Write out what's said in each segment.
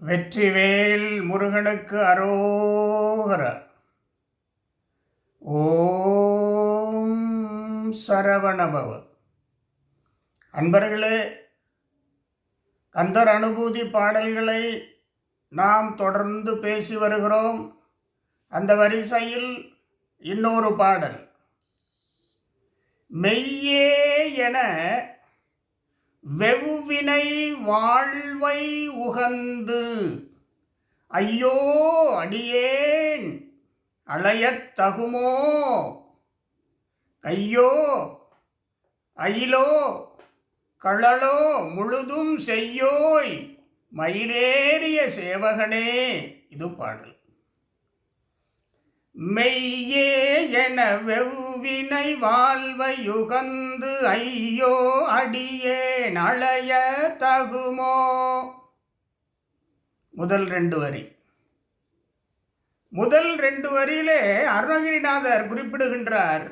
வெற்றிவேல் முருகனுக்கு அரோகர. ஓம் சரவணபவ. அன்பர்களே, கந்தர் அனுபூதி பாடல்களை நாம் தொடர்ந்து பேசி வருகிறோம். அந்த வரிசையில் இன்னொரு பாடல், மெய்யே என வெவ்வினை வாழ்வை உகந்து ஐயோ அடியேன் அலையத் தகுமோ கையோ அயிலோ களலோ முழுதும் செய்யோய் மயிலேறிய சேவகனே. இது பாடல். மெய்யே என வெவ்வினை வாழ்வை யுகந்து ஐயோ அடியேன் அலைய தகுமோ. முதல் ரெண்டு வரி. முதல் ரெண்டு வரியிலே அருணகிரிநாதர் குறிப்பிடுகின்றார்,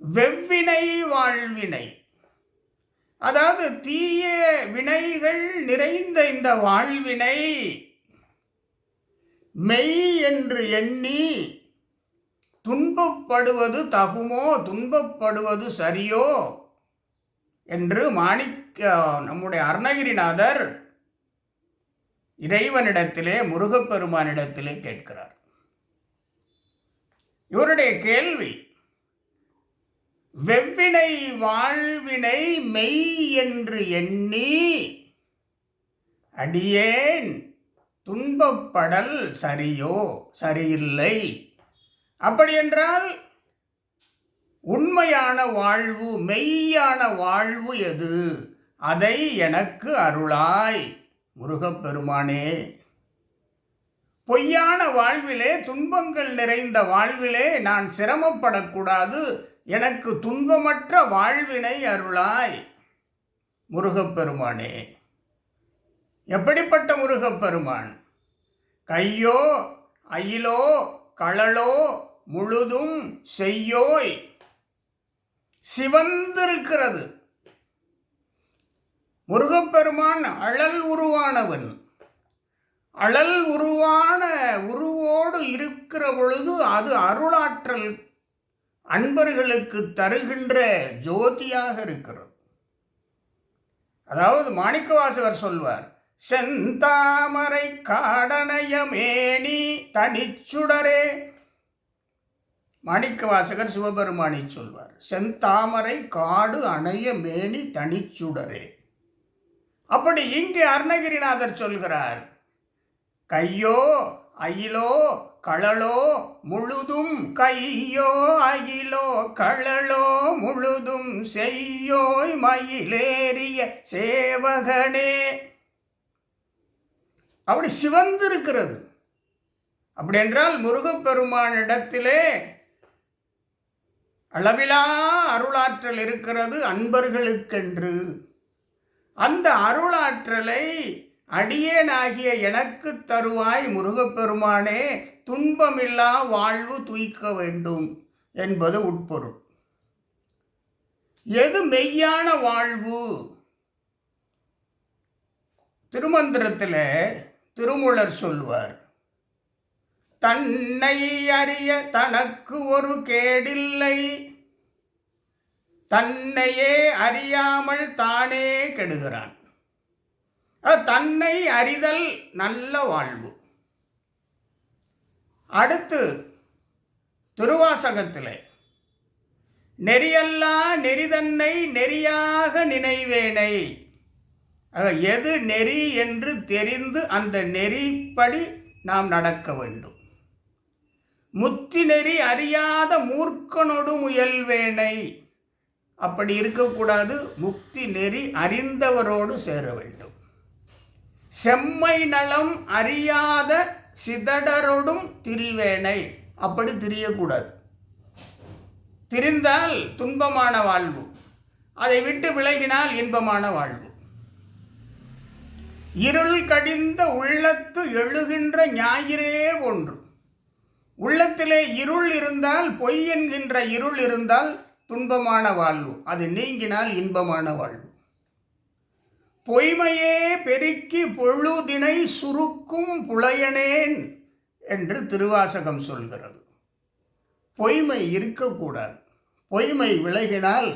வெவ்வினை வாழ்வினை, அதாவது தீய வினைகள் நிறைந்த இந்த வாழ்வினை மெய் என்று எண்ணி துன்பப்படுவது தகுமோ, துன்பப்படுவது சரியோ என்று நம்முடைய அருணகிரிநாதர் இறைவனிடத்திலே, முருகப்பெருமானிடத்திலே கேட்கிறார். இவருடைய கேள்வி, வெவ்வினை வாழ்வினை மெய் என்று எண்ணி அடியேன் துன்பப்படல் சரியோ சரியில்லை. அப்படி என்றால் உண்மையான வாழ்வு, மெய்யான வாழ்வு எது? அதை எனக்கு அருளாய் முருகப்பெருமானே. பொய்யான வாழ்விலே, துன்பங்கள் நிறைந்த வாழ்விலே நான் சிரமப்படக்கூடாது. எனக்கு துன்பமற்ற வாழ்வினை அருளாய் முருகப்பெருமானே. எப்படிப்பட்ட முருகப்பெருமான்? கையோ அயிலோ களலோ முழுதும் செய்யோய். சிவந்திருக்கிறது முருகப்பெருமான். அழல் உருவானவன். அழல் உருவான உருவோடு இருக்கிற பொழுது அது அருளாற்றல் அன்பர்களுக்கு தருகின்ற ஜோதியாக இருக்கிறது. அதாவது மாணிக்கவாசகர் சொல்வார், செந்தாமரை காடனைய மேனி தனிச்சுடரே. மாணிக்கவாசகர் சிவபெருமானை சொல்வார், செந்தாமரை காடு அணைய மேனி தனிச்சுடரே. அப்படி இங்கே அருணகிரிநாதர் சொல்கிறார், கையோ அயிலோ களலோ முழுதும், கையோ அயிலோ களலோ முழுதும் செய்யோய் மயிலேறிய சேவகனே. அப்படி சிவந்திருக்கிறது. அப்படி என்றால் முருகப்பெருமானிடத்திலே அளவிலா அருளாற்றல் இருக்கிறது அன்பர்களுக்கென்று. அந்த அருளாற்றலை அடியேனாகிய எனக்கு தருவாய் முருகப்பெருமானே. துன்பமில்லா வாழ்வு துய்க்க வேண்டும் என்பது உட்பொருள். எது மெய்யான வாழ்வு? திருமந்திரத்தில் திருமூலர் சொல்வார், தன்னை அறிய தனக்கு ஒரு கேடில்லை, தன்னையே அறியாமல் தானே கெடுகிறான். தன்னை அறிதல் நல்ல வாழ்வு. அடுத்து திருவாசகத்திலே, நெறியல்லா நெறிதன்னை நெறியாக நினைவேனை. எது நெறி என்று தெரிந்து அந்த நெறிப்படி நாம் நடக்க வேண்டும். முத்தி நெறி அறியாத மூர்க்கனொடு முயல்வேனை. அப்படி இருக்கக்கூடாது. முக்தி நெறி அறிந்தவரோடு சேர வேண்டும். செம்மை நலம் அறியாத சிதடரோடும் திரிவேனை. அப்படி திரியக்கூடாது. திரிந்தால் துன்பமான வாழ்வு, அதை விட்டு விலகினால் இன்பமான வாழ்வு. இருள் கடிந்த உள்ளத்து எழுகின்ற ஞாயிறே ஒன்று. உள்ளத்திலே இருள் இருந்தால், பொய் என்கின்ற இருள் இருந்தால் துன்பமான வாழ்வு, அது நீங்கினால் இன்பமான வாழ்வு. பொய்மையே பெருக்கி பொழுதினை சுருக்கும் புலையனேன் என்று திருவாசகம் சொல்கிறது. பொய்மை இருக்கக்கூடாது. பொய்மை விலகினால்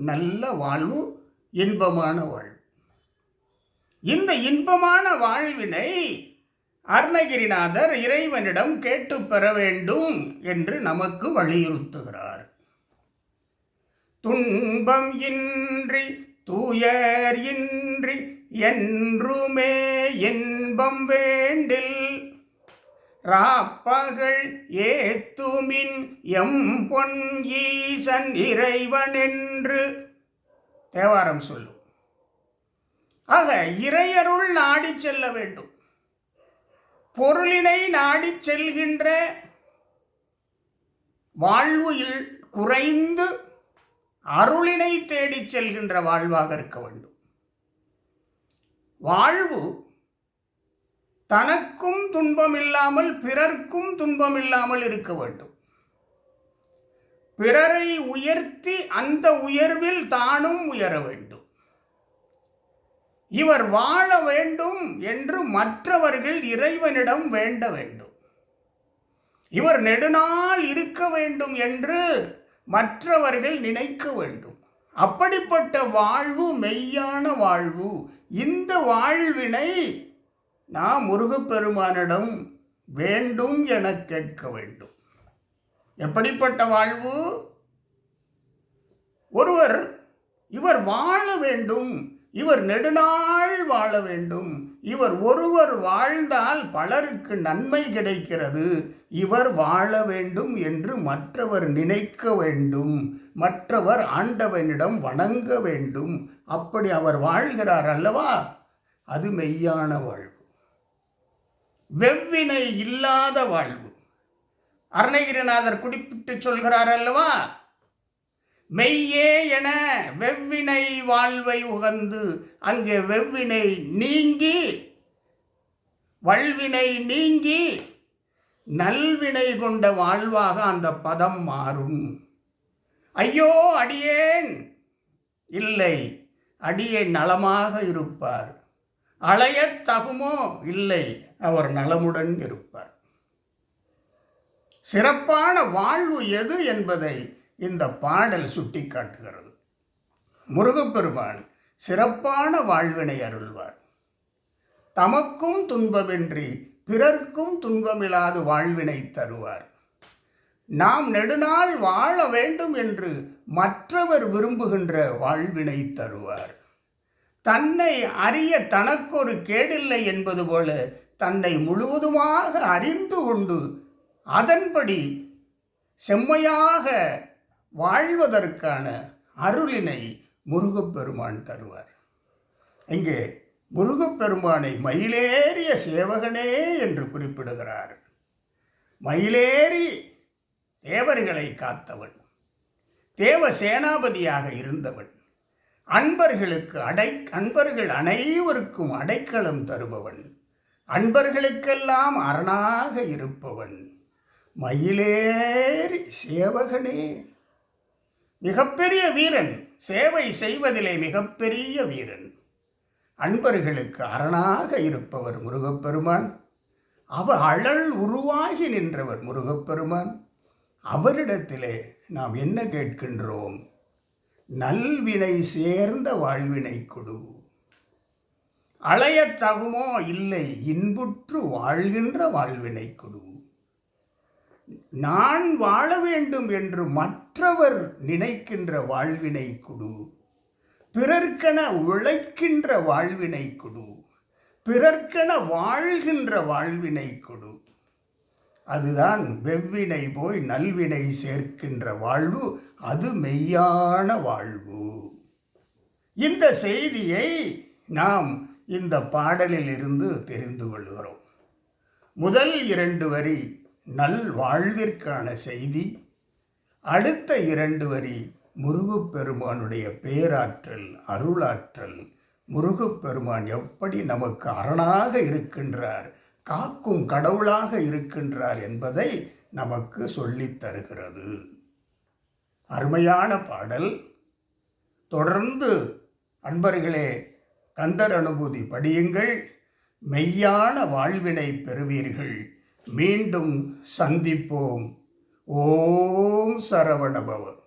நல்ல வாழ்வு, இன்பமான வாழ்வு. இந்த இன்பமான வாழ்வினை அருணகிரிநாதர் இறைவனிடம் கேட்டு பெற வேண்டும் என்று நமக்கு வலியுறுத்துகிறார். துன்பம் இன்றி தூயர் இன்றி என்றுமே இன்பம் வேண்டில் ராப்பகல் ஏத்துமின் எம் பொன் ஈசன் இறைவன் என்று தேவாரம் சொல்லும். ஆக இறையருள் நாடி செல்ல வேண்டும். பொருளினை நாடி செல்கின்ற வாழ்வு குறைந்து அருளினை தேடிச் செல்கின்ற வாழ்வாக இருக்க வேண்டும். வாழ்வு தனக்கும் துன்பம் இல்லாமல் பிறர்க்கும் துன்பம் இல்லாமல் இருக்க வேண்டும். பிறரை உயர்த்தி அந்த உயர்வில் தானும் உயர வேண்டும். இவர் வாழ வேண்டும் என்று மற்றவர்கள் இறைவனிடம் வேண்ட வேண்டும். இவர் நெடுநாள் இருக்க வேண்டும் என்று மற்றவர்கள் நினைக்க வேண்டும். அப்படிப்பட்ட வாழ்வு மெய்யான வாழ்வு. இந்த வாழ்வினை நாம் முருகப்பெருமானிடம் வேண்டும் என கேட்க வேண்டும். எப்படிப்பட்ட வாழ்வு? ஒருவர் இவர் வாழ வேண்டும், இவர் நெடுநாள் வாழ வேண்டும், இவர் ஒருவர் வாழ்ந்தால் பலருக்கு நன்மை கிடைக்கிறது, இவர் வாழ வேண்டும் என்று மற்றவர் நினைக்க வேண்டும், மற்றவர் ஆண்டவனிடம் வணங்க வேண்டும். அப்படி அவர் வாழ்கிறார் அல்லவா, அது மெய்யான வாழ்வு, வெவ்வினை இல்லாத வாழ்வு. அருணகிரிநாதர் குறிப்பிட்டு சொல்கிறார் அல்லவா, மெய்யே என வெவ்வினை வாழ்வை உகந்து. அங்கே வெவ்வினை நீங்கி வல்வினை நீங்கி நல்வினை கொண்ட வாழ்வாக அந்த பதம் மாறும். ஐயோ அடியேன் இல்லை, அடியேன் நலமாக இருப்பார். அலையத் தகுமோ இல்லை, அவர் நலமுடன் இருப்பார். சிறப்பான வாழ்வு எது என்பதை இந்த பாடல் சுட்டி காட்டுகிறது. முருகப்பெருமான் சிறப்பான வாழ்வினை அருள்வார். தமக்கும் துன்பமின்றி பிறர்க்கும் துன்பமில்லாது வாழ்வினை தருவார். நாம் நெடுநாள் வாழ வேண்டும் என்று மற்றவர் விரும்புகின்ற வாழ்வினை தருவார். தன்னை அறிய தனக்கொரு கேடில்லை என்பது போல தன்னை முழுவதுமாக அறிந்து கொண்டு அதன்படி செம்மையாக வாழ்வதற்கான அருளினை முருகப்பெருமான் தருவார். இங்கே முருகப்பெருமானை மயிலேறிய சேவகனே என்று குறிப்பிடுகிறார். மயிலேறி தேவர்களை காத்தவன், தேவ சேனாபதியாக இருந்தவன், அன்பர்கள் அனைவருக்கும் அடைக்கலம் தருபவன், அன்பர்களுக்கெல்லாம் அரணாக இருப்பவன், மயிலேறி சேவகனே. மிகப்பெரிய வீரன், சேவை செய்வதிலே மிகப்பெரிய வீரன், அன்பர்களுக்கு அரணாக இருப்பவர் முருகப்பெருமான். அழல் உருவாகி நின்றவர் முருகப்பெருமான். அவரிடத்திலே நாம் என்ன கேட்கின்றோம்? நல்வினை சேர்ந்த வாழ்வினை கொடு. அலையத் தகுமோ இல்லை, இன்புற்று வாழ்கின்ற வாழ்வினை கொடு. நான் வாழ வேண்டும் என்று மற்றவர் நினைக்கின்ற வாழ்வினை கொடு. பிறர்க்கென உழைக்கின்ற வாழ்வினை கொடு. பிறர்க்கென வாழ்கின்ற வாழ்வினை கொடு. அதுதான் வெவ்வினை போய் நல்வினை சேர்க்கின்ற வாழ்வு. அது மெய்யான வாழ்வு. இந்த செய்தியை நாம் இந்த பாடலில் இருந்து தெரிந்து கொள்கிறோம். முதல் 2 வரி நல் வாழ்விற்கான செய்தி, அடுத்த 2 வரி முருகப்பெருமானுடைய பேராற்றல், அருளாற்றல். முருகப்பெருமான் எப்படி நமக்கு அரணாக இருக்கின்றார், காக்கும் கடவுளாக இருக்கின்றார் என்பதை நமக்கு சொல்லித் தருகிறது. அருமையான பாடல். தொடர்ந்து அன்பர்களே கந்தர் அனுபூதி படியுங்கள், மெய்யான வாழ்வினை பெறுவீர்கள். மீண்டும் சந்திப்போம். ஓம் சரவணபவ.